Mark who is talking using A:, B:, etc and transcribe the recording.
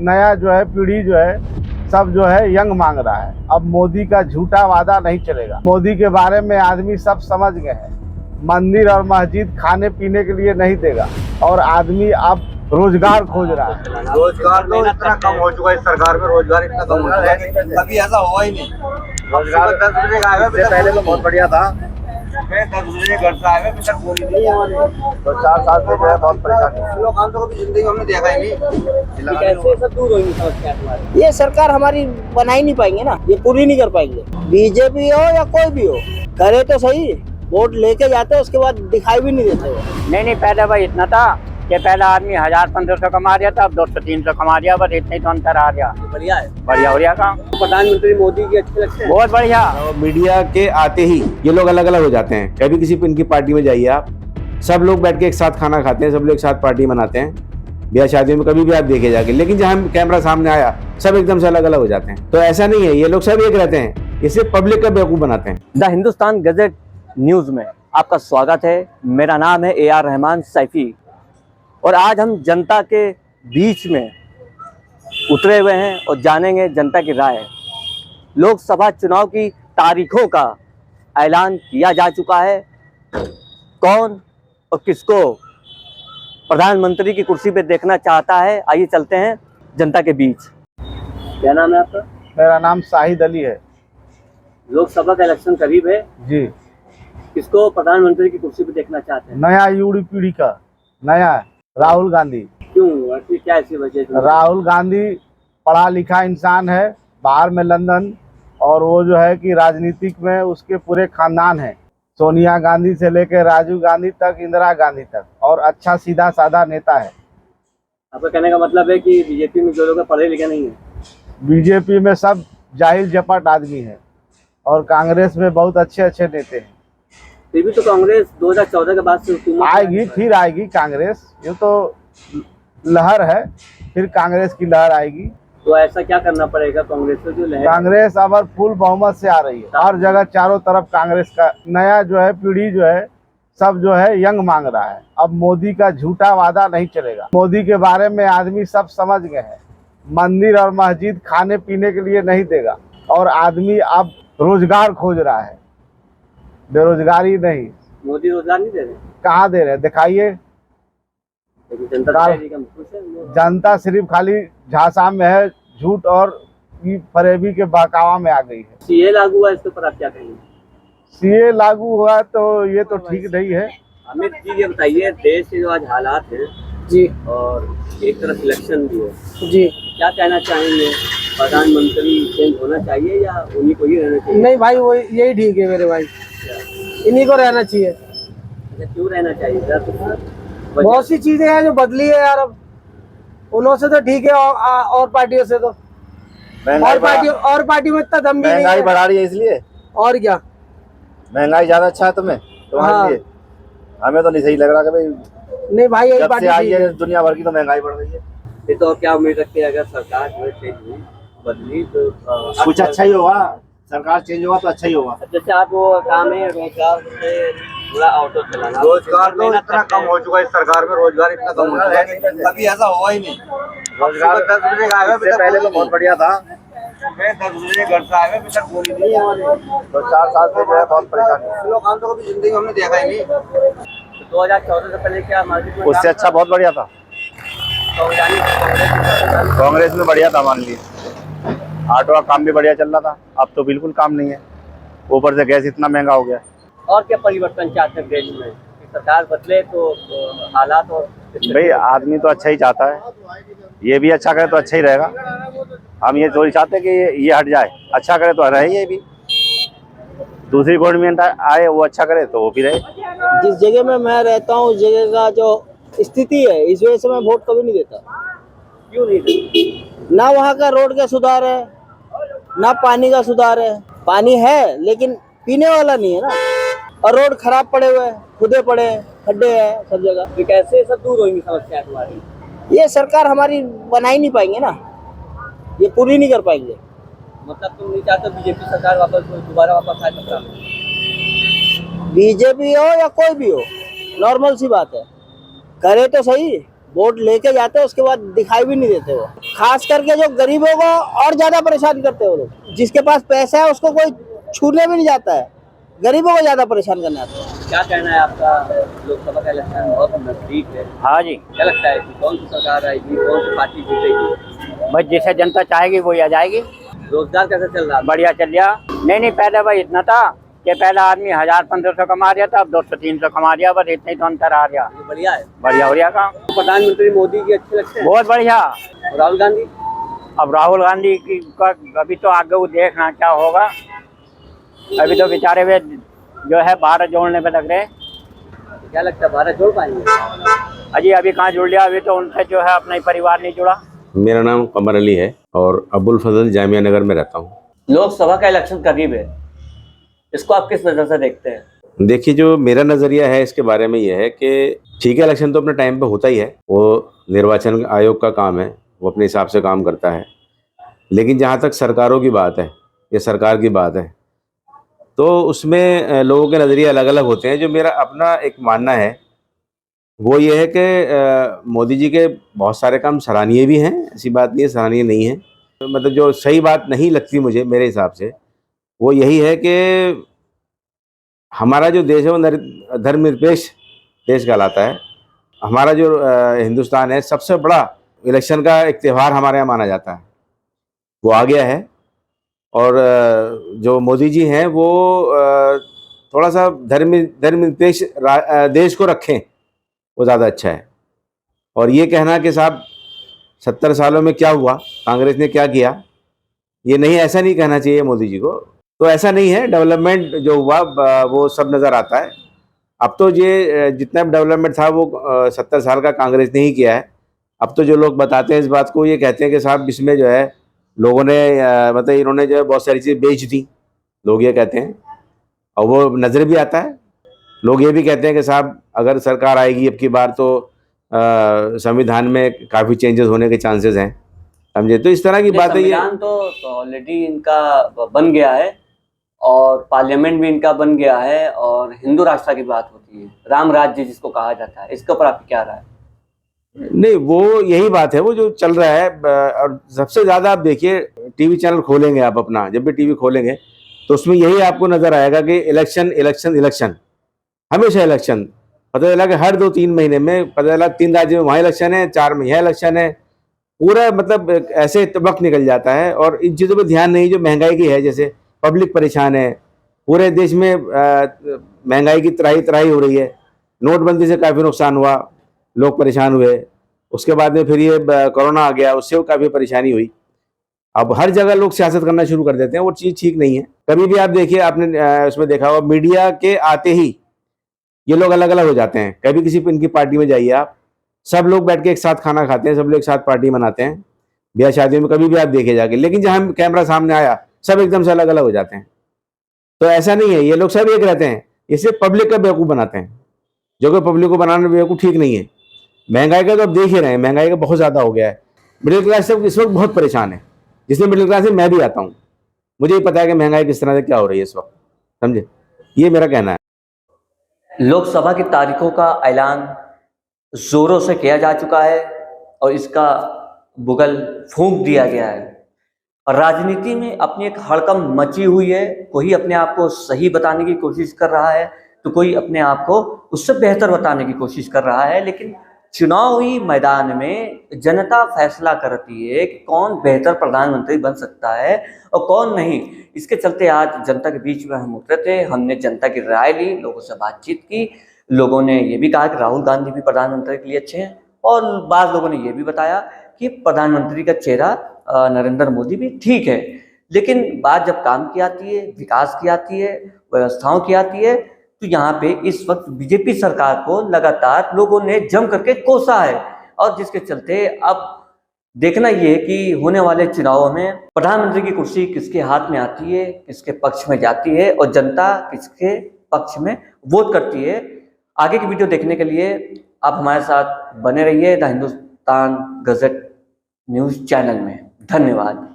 A: नया जो है पीढ़ी जो है सब जो है यंग मांग रहा है। अब मोदी का झूठा वादा नहीं चलेगा। मोदी के बारे में आदमी सब समझ गए हैं। मंदिर और मस्जिद खाने पीने के लिए नहीं देगा और आदमी अब रोजगार खोज रहा है।
B: रोजगार तो इतना कम हो चुका है, सरकार में रोजगार इतना कम हो चुका है, कभी ऐसा हुआ ही नहीं। रोजगार 10 बजे का आया, पहले तो बहुत बढ़िया था। मैं 10 बजे घर से आया, अभी तक बोली नहीं है। तो 4 साल से जो है बहुत परेशानी। लोग काम तो कभी जिंदगी में हमने देखा ही नहीं।
C: कैसे सब दूर होगी समस्या तुम्हारी? ये सरकार हमारी बना ही नहीं पाएंगे ना, ये पूरी नहीं कर पाएंगे। बीजेपी हो या कोई भी हो, करे तो सही। वोट लेके जाते उसके बाद दिखाई भी नहीं देते हो।
D: नहीं पहले भाई इतना था कि पहला आदमी 1000-1500 कमा रहा था, अब 200-300 कमा रहा, बस इतना ही तो अंतर आ गया।
C: बढ़िया है,
D: बढ़िया हो रहा काम।
C: प्रधानमंत्री मोदी की अच्छे लगते हैं,
D: बहुत बढ़िया।
E: मीडिया के आते ही ये लोग अलग अलग हो जाते हैं। कभी किसी इनकी पार्टी में जाइए आप, सब लोग बैठ के एक साथ खाना खाते हैं, सब लोग एक साथ पार्टी मनाते हैं, ब्याह शादियों में कभी भी आप देखे जाके। लेकिन जहाँ कैमरा सामने आया सब एकदम से अलग अलग हो जाते हैं। तो ऐसा नहीं है, ये लोग सब एक रहते हैं, इसे पब्लिक का बेवकूफ बनाते हैं।
D: द हिंदुस्तान गजट न्यूज में आपका स्वागत है। मेरा नाम है AR रहमान सैफी और आज हम जनता के बीच में उतरे हुए हैं और जानेंगे जनता की राय। लोकसभा चुनाव की तारीखों का ऐलान किया जा चुका है। कौन और किसको प्रधानमंत्री की कुर्सी पे देखना चाहता है, आइए चलते हैं जनता के बीच।
C: क्या नाम है आपका?
A: मेरा नाम शाहिद अली है।
C: लोकसभा का इलेक्शन करीब है,
A: जी।
C: किसको प्रधानमंत्री की कुर्सी पे देखना चाहते हैं?
A: नया युवा पीढ़ी का नया राहुल गांधी।
C: क्यों, ऐसी क्या ऐसी वजह?
A: राहुल गांधी पढ़ा लिखा इंसान है, बाहर में लंदन, और वो जो है कि राजनीतिक में उसके पूरे खानदान है, सोनिया गांधी से लेकर राजीव गांधी तक, इंदिरा गांधी तक, और अच्छा सीधा साधा नेता है।
C: आपका कहने का मतलब है कि बीजेपी में जो लोग पढ़े लिखे नहीं है?
A: बीजेपी में सब जाहिल जपट आदमी है और कांग्रेस में बहुत अच्छे अच्छे नेता हैं।
C: फिर भी तो कांग्रेस 2014 के बाद से हुकूमत
A: आएगी, फिर आएगी कांग्रेस। ये तो लहर है, फिर कांग्रेस की लहर आएगी।
C: तो ऐसा क्या करना पड़ेगा कांग्रेस को जो लहर?
A: कांग्रेस अब फुल बहुमत से आ रही है, हर जगह चारों तरफ कांग्रेस का नया जो है पीढ़ी जो है सब जो है यंग मांग रहा है। अब मोदी का झूठा वादा नहीं चलेगा। मोदी के बारे में आदमी सब समझ गए हैं। मंदिर और मस्जिद खाने पीने के लिए नहीं देगा और आदमी अब रोजगार खोज रहा है, बेरोजगारी नहीं।
C: मोदी रोजगार नहीं दे रहे?
A: कहाँ दे रहे हैं, दिखाइए। जनता सिर्फ खाली झांसा में है, झूठ और फरेबी के बहकावा में आ गई है।
C: सीए लागू हुआ, इसके ऊपर आप क्या कहेंगे?
A: सीए लागू हुआ तो ये तो ठीक नहीं है।
C: अमित जी ये बताइए, देश के जो आज हालात हैं जी, और एक तरफ इलेक्शन भी है जी, क्या कहना चाहेंगे? प्रधानमंत्री चेंज होना चाहिए या उन्हीं को ही रहना चाहिए?
F: नहीं भाई, वो यही ठीक है मेरे भाई, इन्हीं को रहना चाहिए।
C: क्यों रहना चाहिए?
F: बहुत सी चीजें हैं जो बदली है यार, अब उन्हों से तो ठीक है और पार्टियों से तो और पार्टी में इतना दम भी नहीं है।
B: महंगाई बढ़ा रही है इसलिए।
F: और क्या,
B: महंगाई ज्यादा अच्छा है तुम्हें? तुम्हारे लिए हमें तो नहीं सही लग रहा कि भाई
F: नहीं भाई यही
B: जब
F: पार्टी
B: से आई है
F: ठीक है।
B: दुनिया भर की तो महंगाई बढ़ रही है।
C: ये तो क्या उम्मीद रखते हैं अगर सरकार जो है चेंज हुई, बदली तो
B: कुछ अच्छा ही होगा। सरकार चेंज होगा तो अच्छा ही होगा।
C: जैसे आप वो काम है रोजगार से पूरा ऑटो चलाना,
B: रोजगार तो इतना कम हो चुका है, सरकार में रोजगार इतना कम हो चुका है, कभी ऐसा हुआ ही नहीं। रोजगार 10 बजे का आया, पहले तो बहुत बढ़िया था। मैं 10 बजे घर से आया, अभी तक बोली नहीं है। तो 4 साल से जो है बहुत परेशानी। लोग काम तो कभी जिंदगी में हमने देखा ही नहीं।
C: 2014 से पहले क्या मार्केट में
B: उससे अच्छा बहुत बढ़िया था। कांग्रेस में बढ़िया था, मान लीजिए ऑटो का काम भी बढ़िया चल रहा था। अब तो बिल्कुल काम नहीं है, ऊपर से गैस इतना महंगा हो गया।
C: और क्या परिवर्तन चाहते हैं देश में कि सरकार बदले तो हालात? और
B: भाई आदमी तो अच्छा ही चाहता है, ये भी अच्छा करे तो अच्छा ही रहेगा। हम ये थोड़ी चाहते कि ये हट जाए, अच्छा करे तो रहे, ये भी दूसरी गवर्नमेंट आए वो अच्छा करे तो वो भी रहे।
F: जिस जगह में मैं रहता हूँ उस जगह का जो स्थिति है, इस वजह से मैं वोट कभी नहीं देता।
C: क्यों नहीं देते?
F: ना वहाँ का रोड का सुधार है, ना पानी का सुधार है। पानी है लेकिन पीने वाला नहीं है ना, और रोड खराब पड़े हुए हैं, खुदे पड़े हैं, खड्डे हैं सब जगह।
C: तो कैसे सब दूर होंगी समस्या तुम्हारी?
F: ये सरकार हमारी बना ही नहीं पाएंगे ना, ये पूरी नहीं कर पाएंगे।
C: मतलब तुम नहीं चाहते बीजेपी सरकार वापस दोबारा वापस आए सत्ता में?
F: बीजेपी हो या कोई भी हो, नॉर्मल सी बात है, करे तो सही। वोट लेके जाते उसके बाद दिखाई भी नहीं देते वो। खास करके जो गरीबों को और ज्यादा परेशान करते हैं वो लोग। जिसके पास पैसा है उसको कोई छूने भी नहीं जाता है, गरीबों को ज्यादा परेशान करने आता है।
C: क्या कहना है आपका? लोकसभा का इलेक्शन बहुत नजदीक है। हाँ जी, क्या लगता है कि कौन सी सरकार आएगी, कौन सी पार्टी जीतेगी?
G: बस जैसे जनता चाहेगी वही आ जाएगी।
C: रोजगार कैसे चल रहा है?
G: बढ़िया चल रहा। नहीं पहले भाई इतना था कि पहला आदमी 1000-1500 कमा रहा था, अब 200-300 कमा रहा, बस इतना ही तो अंतर आ गया।
C: ये बढ़िया है।
G: बढ़िया हो रहा काम।
C: प्रधानमंत्री मोदी जी अच्छे लगते हैं?
G: बहुत बढ़िया।
C: और राहुल गांधी?
G: अब राहुल गांधी की का अभी तो आगे वो देखना क्या होगा। अभी तो बेचारे वे जो है भारत जोड़ने पे लग रहे।
C: क्या लगता है भारत जोड़ पाएंगे?
G: अजी अभी कहाँ जुड़ लिया, अभी तो उनसे जो है अपना ही परिवार नहीं जुड़ा।
E: मेरा नाम कमर अली है और अबुल फजल जामिया नगर में रहता हूँ।
D: लोकसभा का इलेक्शन करीब है, इसको आप किस नज़र से देखते हैं?
E: देखिए, जो मेरा नज़रिया है इसके बारे में ये है कि ठीक है, इलेक्शन तो अपने टाइम पे होता ही है, वो निर्वाचन आयोग का काम है, वो अपने हिसाब से काम करता है। लेकिन जहाँ तक सरकारों की बात है या सरकार की बात है तो उसमें लोगों के नज़रिए अलग अलग होते हैं। जो मेरा अपना एक मानना है वो ये है कि मोदी जी के बहुत सारे काम सराहनीय भी हैं, ऐसी बात नहीं है सराहनीय नहीं है। मतलब जो सही बात नहीं लगती मुझे मेरे हिसाब से वो यही है कि हमारा जो देश है वो धर्मनिरपेक्ष देश कहलाता है। हमारा जो हिंदुस्तान है, सबसे बड़ा इलेक्शन का एक त्यौहार हमारे यहाँ माना जाता है, वो आ गया है। और जो मोदी जी हैं वो थोड़ा सा धर्मनिरपेक्ष देश को रखें, वो ज़्यादा अच्छा है। और ये कहना कि साहब 70 सालों में क्या हुआ, कांग्रेस ने क्या किया, ये नहीं, ऐसा नहीं कहना चाहिए मोदी जी को। तो ऐसा नहीं है, डेवलपमेंट जो हुआ वो सब नज़र आता है। अब तो ये जितना भी डेवलपमेंट था वो 70 साल का कांग्रेस ने ही किया है। अब तो जो लोग बताते हैं इस बात को, ये कहते हैं कि साहब इसमें जो है लोगों ने मतलब इन्होंने जो है बहुत सारी चीज़ें बेच दी, लोग ये कहते हैं। और वो नज़र भी आता है। लोग ये भी कहते हैं कि साहब अगर सरकार आएगी अब की बार तो संविधान में काफ़ी चेंजेस होने के चांसेस हैं, समझे। तो इस तरह की बातें, ये
D: संविधान तो ऑलरेडी इनका बन गया है और पार्लियामेंट भी इनका बन गया है और हिंदू राष्ट्र की बात होती है, राम राज्य जिसको कहा जाता है, इसके ऊपर आपकी क्या राय है?
E: नहीं, वो यही बात है, वो जो चल रहा है। और सबसे ज़्यादा आप देखिए, टीवी चैनल खोलेंगे आप अपना, जब भी टीवी खोलेंगे तो उसमें यही आपको नज़र आएगा कि इलेक्शन इलेक्शन इलेक्शन, हमेशा इलेक्शन। पता चला कि हर 2-3 महीने में पता चला 3 राज्यों में वहाँ इलेक्शन है, 4 में यहाँ इलेक्शन है। पूरा मतलब ऐसे वक्त निकल जाता है और इन चीज़ों पे ध्यान नहीं। जो महंगाई की है, जैसे पब्लिक परेशान है, पूरे देश में महंगाई की त्राही हो रही है। नोटबंदी से काफ़ी नुकसान हुआ, लोग परेशान हुए। उसके बाद में फिर ये कोरोना आ गया, उससे काफ़ी परेशानी हुई। अब हर जगह लोग सियासत करना शुरू कर देते हैं, वो चीज़ ठीक नहीं है। कभी भी आप देखिए, आपने उसमें देखा होगा, मीडिया के आते ही ये लोग अलग अलग हो जाते हैं। कभी किसी इनकी पार्टी में जाइए आप, सब लोग बैठ के एक साथ खाना खाते हैं, सब लोग एक साथ पार्टी मनाते हैं, ब्याह शादियों में कभी भी आप देखे जाके। लेकिन जहाँ कैमरा सामने आया सब एकदम से अलग अलग हो जाते हैं। तो ऐसा नहीं है, ये लोग सब एक रहते हैं, इसे पब्लिक का बेवकूफ़ बनाते हैं, जो कि पब्लिक को बनाना बेवकूफ़ ठीक नहीं है। महंगाई का तो आप देख ही रहे हैं, महंगाई का बहुत ज़्यादा हो गया है। मिडिल क्लास सब इस वक्त बहुत परेशान है। जिसमें मिडिल क्लास से मैं भी आता हूँ, मुझे ही पता है कि महंगाई किस तरह से क्या हो रही है इस वक्त, समझे। ये मेरा कहना है।
D: लोकसभा की तारीखों का ऐलान जोरों से किया जा चुका है और इसका बुगल फूंक दिया गया है। और राजनीति में अपनी एक हड़कंप मची हुई है। कोई अपने आप को सही बताने की कोशिश कर रहा है तो कोई अपने आप को उससे बेहतर बताने की कोशिश कर रहा है। लेकिन चुनावी मैदान में जनता फैसला करती है कि कौन बेहतर प्रधानमंत्री बन सकता है और कौन नहीं। इसके चलते आज जनता के बीच में हम उतरे थे, हमने जनता की राय ली, लोगों से बातचीत की। लोगों ने ये भी कहा कि राहुल गांधी भी प्रधानमंत्री के लिए अच्छे हैं और बाज़ लोगों ने ये भी बताया कि प्रधानमंत्री का चेहरा नरेंद्र मोदी भी ठीक है। लेकिन बात जब काम की आती है, विकास की आती है, व्यवस्थाओं की आती है, तो यहाँ पे इस वक्त बीजेपी सरकार को लगातार लोगों ने जम करके कोसा है। और जिसके चलते अब देखना ये है कि होने वाले चुनावों में प्रधानमंत्री की कुर्सी किसके हाथ में आती है, किसके पक्ष में जाती है और जनता किसके पक्ष में वोट करती है। आगे की वीडियो देखने के लिए आप हमारे साथ बने रहिए the Hindustan gazette news channel में। धन्यवाद।